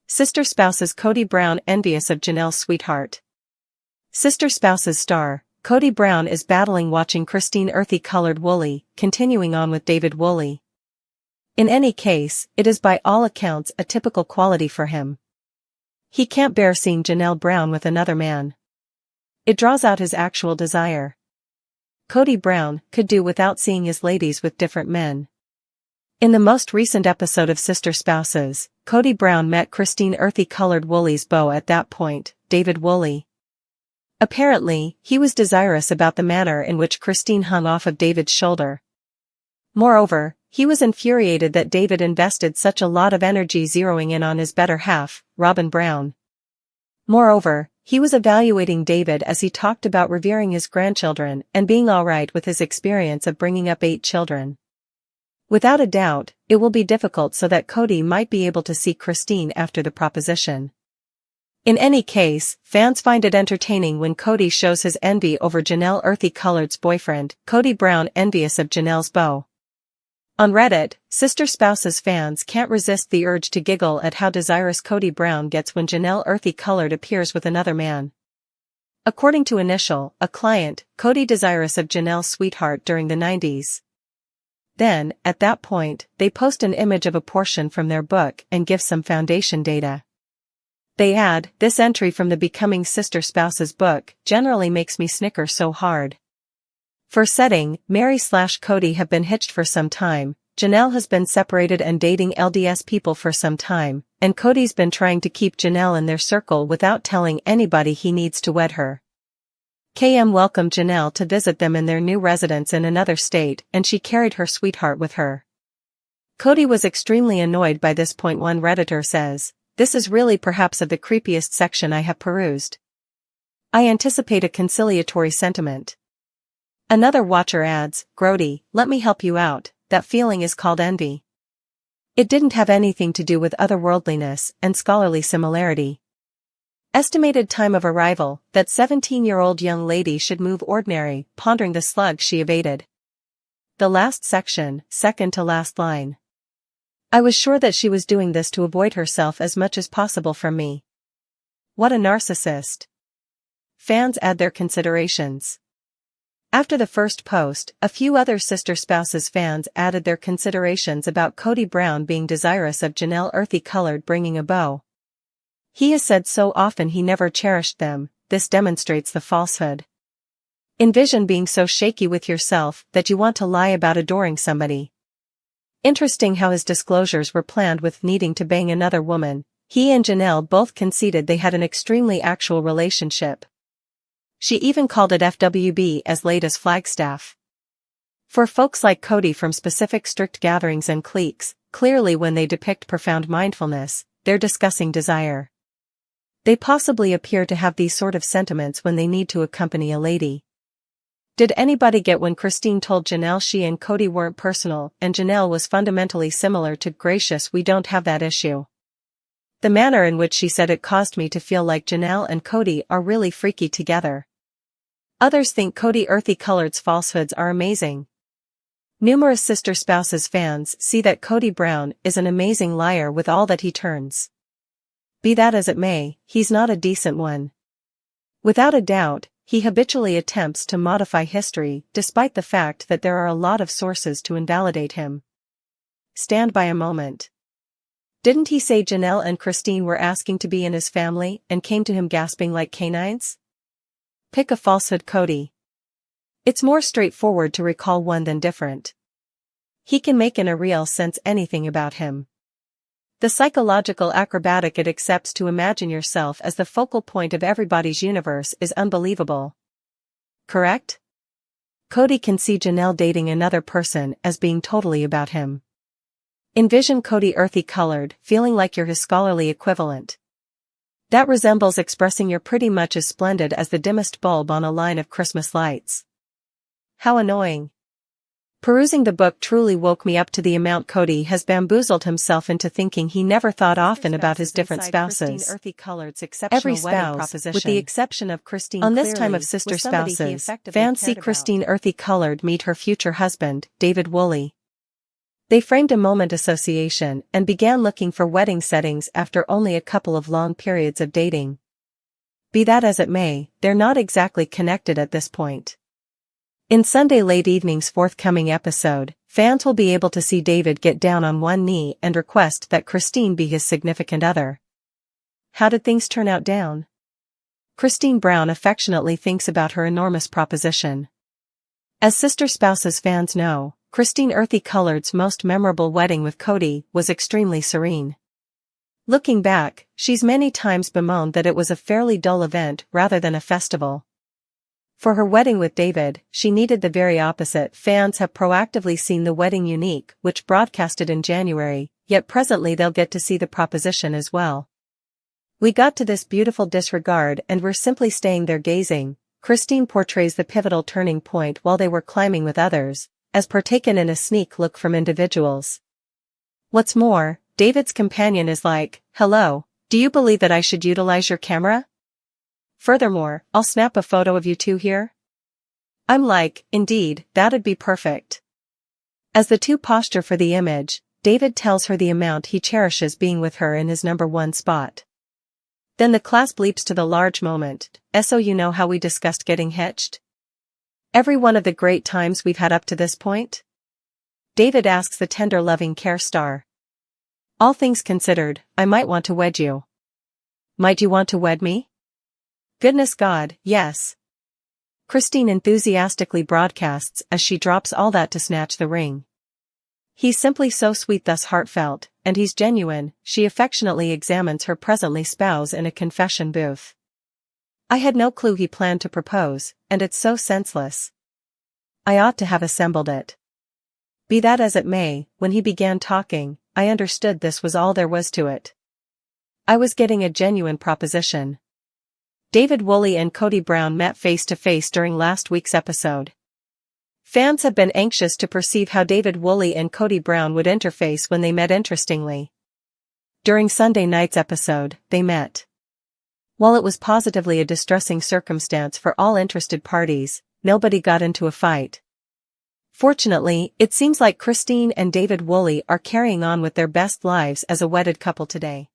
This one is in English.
Sister Spouses Kody Brown envious of Janelle's sweetheart. Sister Spouses star, Kody Brown is battling watching Christine earthy-colored Woolley, continuing on with David Woolley. In any case, it is by all accounts a typical quality for him. He can't bear seeing Janelle Brown with another man. It draws out his actual desire. Kody Brown could do without seeing his ladies with different men. In the most recent episode of Sister Spouses, Kody Brown met Christine earthy-colored Woolley's beau at that point, David Woolley. Apparently, he was desirous about the manner in which Christine hung off of David's shoulder. Moreover, he was infuriated that David invested such a lot of energy zeroing in on his better half, Robin Brown. Moreover, he was evaluating David as he talked about revering his grandchildren and being alright with his experience of bringing up 8 children. Without a doubt, it will be difficult so that Kody might be able to see Christine after the proposition. In any case, fans find it entertaining when Kody shows his envy over Janelle earthy-colored's boyfriend, Kody Brown envious of Janelle's beau. On Reddit, Sister Spouses fans can't resist the urge to giggle at how desirous Kody Brown gets when Janelle earthy-colored appears with another man. According to Initial, a client, Kody desirous of Janelle's sweetheart during the 90s. Then, at that point, they post an image of a portion from their book and give some foundation data. They add, this entry from the Becoming Sister Spouses book generally makes me snicker so hard. For setting, Mary/Kody have been hitched for some time, Janelle has been separated and dating LDS people for some time, and Kody's been trying to keep Janelle in their circle without telling anybody he needs to wed her. KM welcomed Janelle to visit them in their new residence in another state and she carried her sweetheart with her. Kody was extremely annoyed by this. One Redditor says, this is really perhaps of the creepiest section I have perused. I anticipate a conciliatory sentiment. Another watcher adds, Grody, let me help you out, that feeling is called envy. It didn't have anything to do with otherworldliness and scholarly similarity. Estimated time of arrival, that 17-year-old young lady should move ordinary, pondering the slug she evaded. The last section, second to last line. I was sure that she was doing this to avoid herself as much as possible from me. What a narcissist. Fans add their considerations. After the first post, a few other Sister Spouses fans added their considerations about Kody Brown being desirous of Janelle earthy-colored bringing a beau. He has said so often he never cherished them, this demonstrates the falsehood. Envision being so shaky with yourself that you want to lie about adoring somebody. Interesting how his disclosures were planned with needing to bang another woman. He and Janelle both conceded they had an extremely actual relationship. She even called it FWB as late as Flagstaff. For folks like Kody from specific strict gatherings and cliques, clearly when they depict profound mindfulness, they're discussing desire. They possibly appear to have these sort of sentiments when they need to accompany a lady. Did anybody get when Christine told Janelle she and Kody weren't personal and Janelle was fundamentally similar to gracious we don't have that issue? The manner in which she said it caused me to feel like Janelle and Kody are really freaky together. Others think Kody earthy-colored's falsehoods are amazing. Numerous Sister Spouses fans see that Kody Brown is an amazing liar with all that he turns. Be that as it may, he's not a decent one. Without a doubt, he habitually attempts to modify history despite the fact that there are a lot of sources to invalidate him. Stand by a moment. Didn't he say Janelle and Christine were asking to be in his family and came to him gasping like canines? Pick a falsehood, Kody. It's more straightforward to recall one than different. He can make in a real sense anything about him. The psychological acrobatic it accepts to imagine yourself as the focal point of everybody's universe is unbelievable. Correct? Kody can see Janelle dating another person as being totally about him. Envision Kody earthy-colored, feeling like you're his scholarly equivalent. That resembles expressing you're pretty much as splendid as the dimmest bulb on a line of Christmas lights. How annoying. Perusing the book truly woke me up to the amount Kody has bamboozled himself into thinking he never thought often about his different spouses. Every spouse, with the exception of Christine. On this time of Sister Spouses, fans see Christine earthy-colored meet her future husband, David Woolley. They framed a moment association and began looking for wedding settings after only a couple of long periods of dating. Be that as it may, they're not exactly connected at this point. In Sunday late evening's forthcoming episode, fans will be able to see David get down on one knee and request that Christine be his significant other. How did things turn out down? Christine Brown affectionately thinks about her enormous proposition. As sister spouses fans know, Christine Earthy Colored's most memorable wedding with Kody was extremely serene. Looking back, she's many times bemoaned that it was a fairly dull event rather than a festival. For her wedding with David, she needed the very opposite. Fans have proactively seen the wedding unique, which broadcasted in January, yet presently they'll get to see the proposition as well. We got to this beautiful disregard and we're simply staying there gazing. Christine portrays the pivotal turning point while they were climbing with others, as partaken in a sneak look from individuals. What's more, David's companion is like, "Hello, do you believe that I should utilize your camera? Furthermore, I'll snap a photo of you two here?" I'm like, indeed, that'd be perfect. As the two posture for the image, David tells her the amount he cherishes being with her in his number one spot. Then the clasp leaps to the large moment, so you know how we discussed getting hitched? Every one of the great times we've had up to this point? David asks the tender loving care star. All things considered, I might want to wed you. Might you want to wed me? Goodness God, yes. Christine enthusiastically broadcasts as she drops all that to snatch the ring. He's simply so sweet, thus heartfelt, and he's genuine, she affectionately examines her presently spouse in a confession booth. I had no clue he planned to propose, and it's so senseless. I ought to have assembled it. Be that as it may, when he began talking, I understood this was all there was to it. I was getting a genuine proposition. David Woolley and Kody Brown met face to face during last week's episode. Fans have been anxious to perceive how David Woolley and Kody Brown would interface when they met. Interestingly, during Sunday night's episode, they met. While it was positively a distressing circumstance for all interested parties, nobody got into a fight. Fortunately, it seems like Christine and David Woolley are carrying on with their best lives as a wedded couple today.